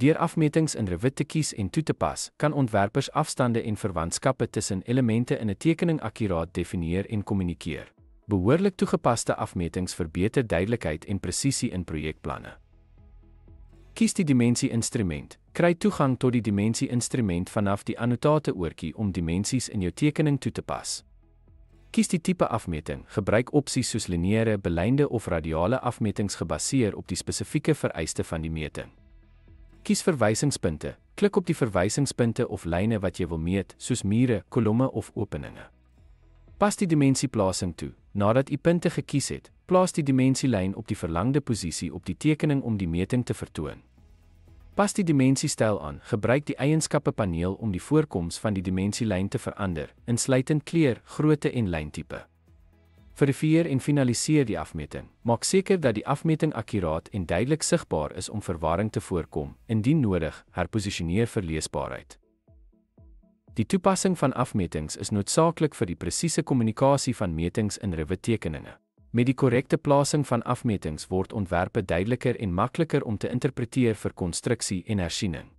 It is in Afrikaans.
Deur afmetings in Revit te kies en toe te pas, kan ontwerpers afstande en verwantskappe tussen elemente in 'n tekening akkuraat definieer en kommunikeer. Behoorlik toegepaste afmetings verbeter duidelikheid en presisie in projekplanne. Kies die dimensie-instrument. Kry toegang tot die dimensie-instrument vanaf die annotate-oortjie om dimensies in jou tekening toe te pas. Kies die tipe afmeting. Gebruik opsies soos lineêre, belynde of radiale afmetings gebaseer op die spesifieke vereiste van die meting. Kies verwysingspunte. Klik op die verwysingspunte of lyne wat jy wil meet, soos mure, kolomme of openinge. Pas die dimensieplasing toe. Nadat u punte gekies het, plaas die dimensielyn op die verlangde posisie op die tekening om die meting te vertoon. Pas die dimensiestyl aan. Gebruik die eienskappe-paneel om die voorkoms van die dimensielyn te verander, insluitend kleur, grootte en lyntipe. Verifieer en finaliseer die afmeting. Maak seker dat die afmeting akkuraat en duidelik sigbaar is om verwarring te voorkom. Indien nodig, herposisioneer vir leesbaarheid. Die toepassing van afmetings is noodsaaklik vir die presiese kommunikasie van metings in Revit tekeninge. Met die korrekte plasing van afmetings word ontwerpe duideliker en makliker om te interpreteer vir konstruksie en hersiening.